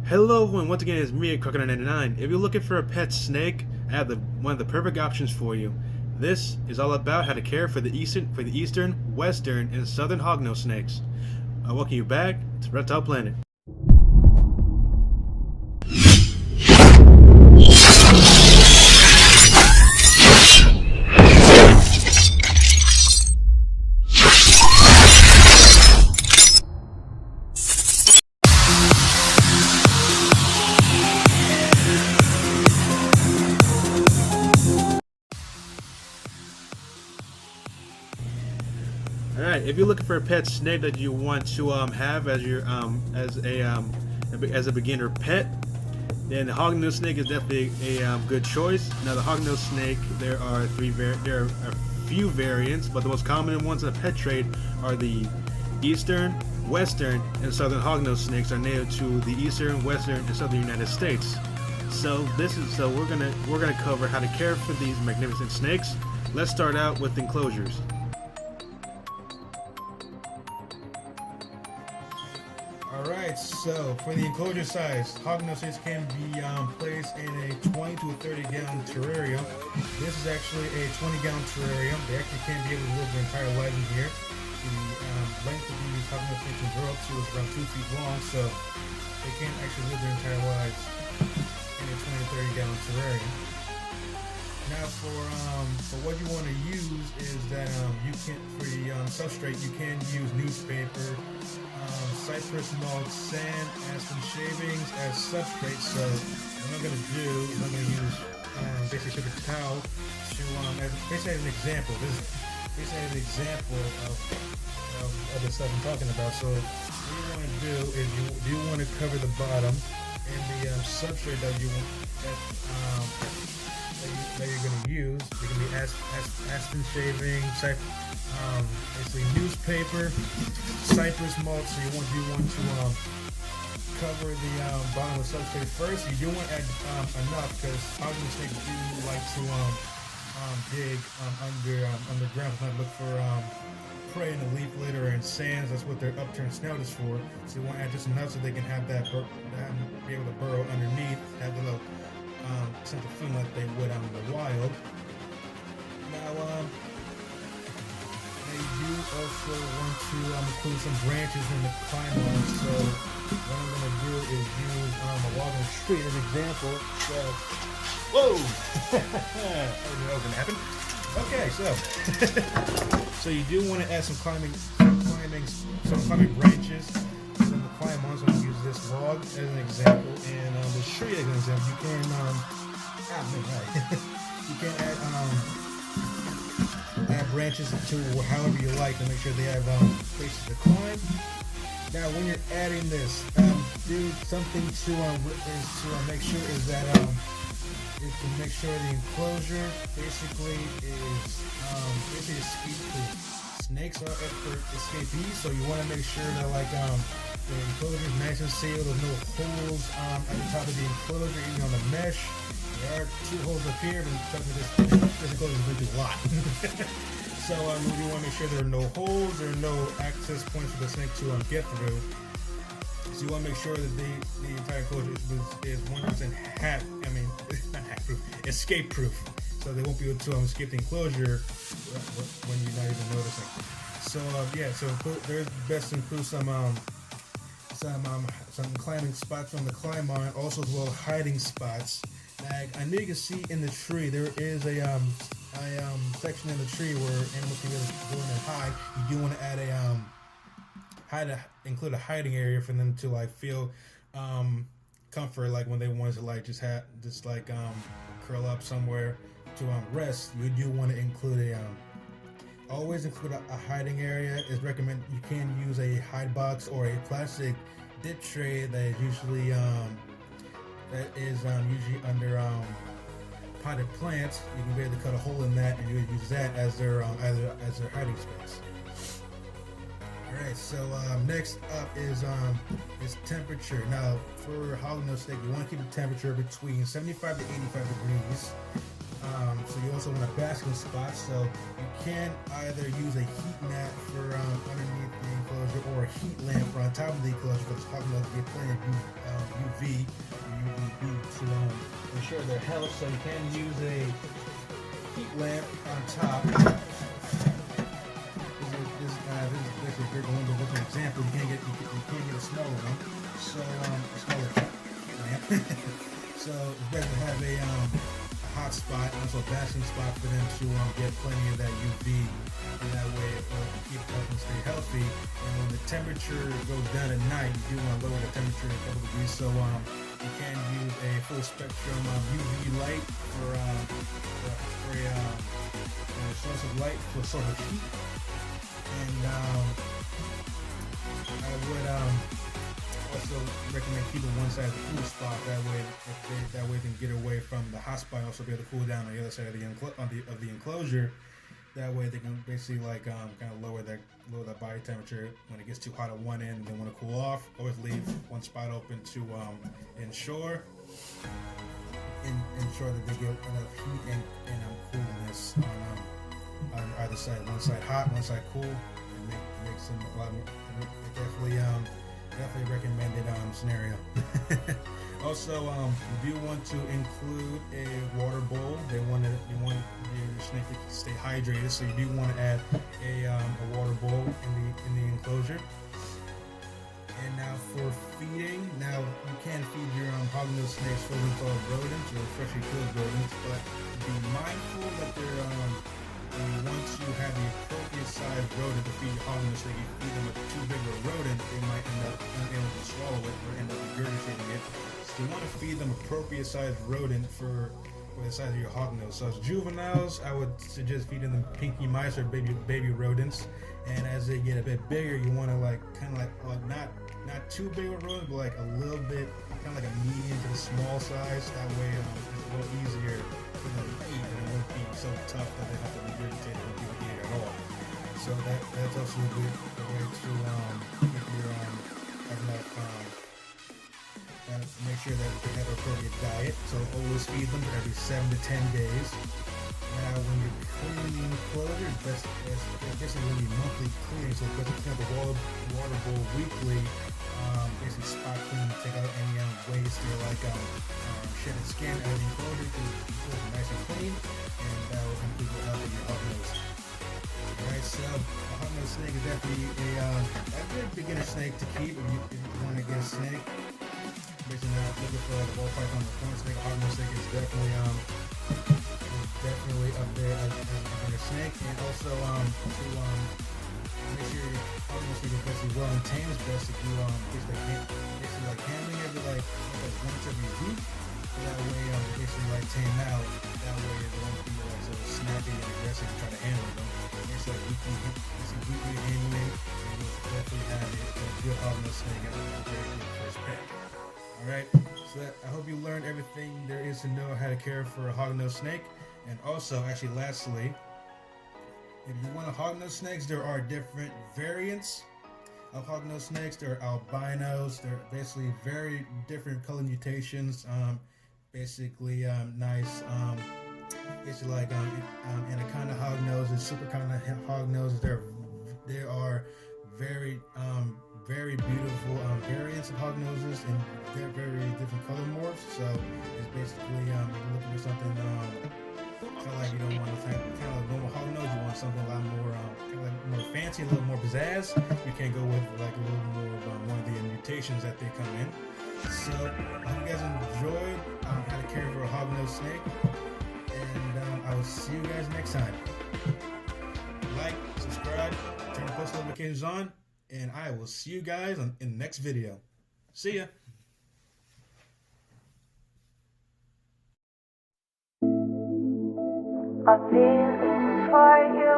Hello everyone, once again it's me, Crocodile99. If you're looking for a pet snake, I have one of the perfect options for you. This is all about how to care for the eastern, western, and southern hognose snakes. I welcome you back to Reptile Planet. Alright, if you're looking for a pet snake that you want to have as your as a beginner pet, then the hognose snake is definitely a good choice. Now the hognose snake, there are a few variants, but the most common ones in the pet trade are the eastern, western, and southern hognose snakes are native to the eastern, western, and southern United States. So we're gonna cover how to care for these magnificent snakes. Let's start out with enclosures. Alright, so for the enclosure size, hognoses can be placed in a 20 to a 30 gallon terrarium. This is actually a 20-gallon terrarium. They actually can't be able to live their entire life in here. The length of these hognoses can grow up to is around 2 feet long, so they can't actually live their entire lives in a 20 to 30 gallon terrarium. Now for what you want to use is that you can, for the substrate, you can use newspaper, cypress mulch, sand, aspen shavings as substrate. So what I'm going to do is I'm going to use basically paper towel to basically as an example. This is basically an example of the stuff I'm talking about. So what you want to do is you want to cover the bottom and the substrate that you want that you're going to use. It can be aspen shaving, basically newspaper, cypress mulch. So you want to cover the bottom of the substrate first. You do want to add enough because hognose snakes do like to dig underground to look for prey in the leaf litter and sands. That's what their upturned snout is for. So you want to add just enough so they can have that be able to burrow underneath, have the little sense of feeling like they would out in the wild. Now, they do also want to include some branches in the climb on. So what I'm going to do is use a log and tree as an example. So, whoa! I didn't know that was going to happen. Okay, so you do want to add some climbing branches. To climb on, so I'm going to use this log as an example, and the tree as an example. You can you can add branches to however you like to make sure they have places to climb. Now, when you're adding this, do something to make sure is that is to make sure the enclosure basically is escape-proof. Snakes are expert escapees, so you want to make sure that the enclosure is nice and sealed. There's no holes at the top of the enclosure, even on the mesh. There are 2 holes up here, but trust me, this enclosure is going to do a lot. So you want to make sure there are no holes, there are no access points for the snake to get through. So you want to make sure that the entire enclosure is 100% escape proof. So they won't be able to escape the enclosure when you're not even noticing. So so there's best to include some climbing spots on the climb on, also as well hiding spots. I know you can see in the tree there is a section in the tree where animals can go in and hide. You do want to add include a hiding area for them to feel comfort, like when they want to curl up somewhere to rest. You do want to include always include a hiding area. Is recommended. You can use a hide box or a plastic dip tray that is usually under potted plants. You can be able to cut a hole in that, and you would use that as their hiding space. All right. So next up is temperature. Now for hognose snake, you want to keep the temperature between 75 to 85 degrees. So you also want a basking spot. So you can either use a heat mat for underneath the enclosure or a heat lamp for on top of the enclosure, because it's talking about get plenty of UV or UVB to ensure their health. So you can use a heat lamp on top. This is basically a big window with an example. You can't get a smaller one. So a smaller heat lamp. So it's better to have a hot spot and also a basking spot for them to get plenty of that UV, and that way it will keep up and stay healthy. And when the temperature goes down at night, you do want to lower the temperature a couple degrees. So you can use a full spectrum UV light for a source of light, for a source of heat. And I would also recommend keeping one side of the cool spot. That way they can get away from the hot spot. Also be able to cool down on the other side of the enclosure. That way they can basically kind of lower that body temperature when it gets too hot at one end. They want to cool off. Always leave one spot open to ensure that they get enough heat and coolness on either side. One side hot, one side cool. It makes them a lot more. Definitely recommended scenario. Also, you do want to include a water bowl. You want your snake to stay hydrated, so you do want to add a water bowl in the enclosure. And now for feeding, you can feed your hognose snakes frozen thawed rodents or freshly killed rodents, but be mindful that you want to have the appropriate size rodent to feed your hognose snake. If you feed them a too big of a rodent, they might end up unable to swallow it or end up regurgitating it. So you want to feed them appropriate size rodent for the size of your hognose. So as juveniles, I would suggest feeding them pinky mice or baby rodents. And as they get a bit bigger, you want to kind of not too big of a rodent, but a little bit, kind of like a medium to the small size. That way it's a little easier for them to eat, and it won't be so tough that they have to regurgitate it and eat it at all. So that's also a good way to if you're having make sure that they have an appropriate diet. So always feed them every 7 to 10 days. Now, when you're cleaning the enclosure, it's basically going to be monthly cleaning. So you clean up the water bowl weekly. Basically spot clean, take out any waste or shedded skin out of the enclosure to keep it nice and clean, and that will improve the health of your hognose. Alright, so a hognose snake is definitely a good beginner snake to keep if you want to get a snake. Basically, not looking for the ball python or corn snake. A hognose snake is definitely up there as a snake, and also to make sure your hognose snake is basically well maintained. It's best if you basically handling every once every week. So that way basically tame out. That way it won't be so snappy and aggressive and try to handle them. It's weekly handling, and you'll definitely have a good hognose snake and a very good first pet. Alright, so I hope you learned everything there is to know how to care for a hognose snake. And also, actually, lastly, if you want hognose snakes, there are different variants of hognose snakes. There are albinos. They're basically very different color mutations. Basically, nice. Basically, anaconda hognoses, super hognoses. There are very beautiful variants of hognoses, and they're very different color morphs. So it's basically you're looking for something kind of like you don't want to kind of like normal hognose. You want something a lot more kind of like more fancy, a little more pizzazz. You can go with a little more of one of the mutations that they come in. So I hope you guys enjoyed how to care for a hognose snake, and I will see you guys next time. Like, subscribe, turn the post notifications on, and I will see you guys in the next video. See ya. I'm feeling for you.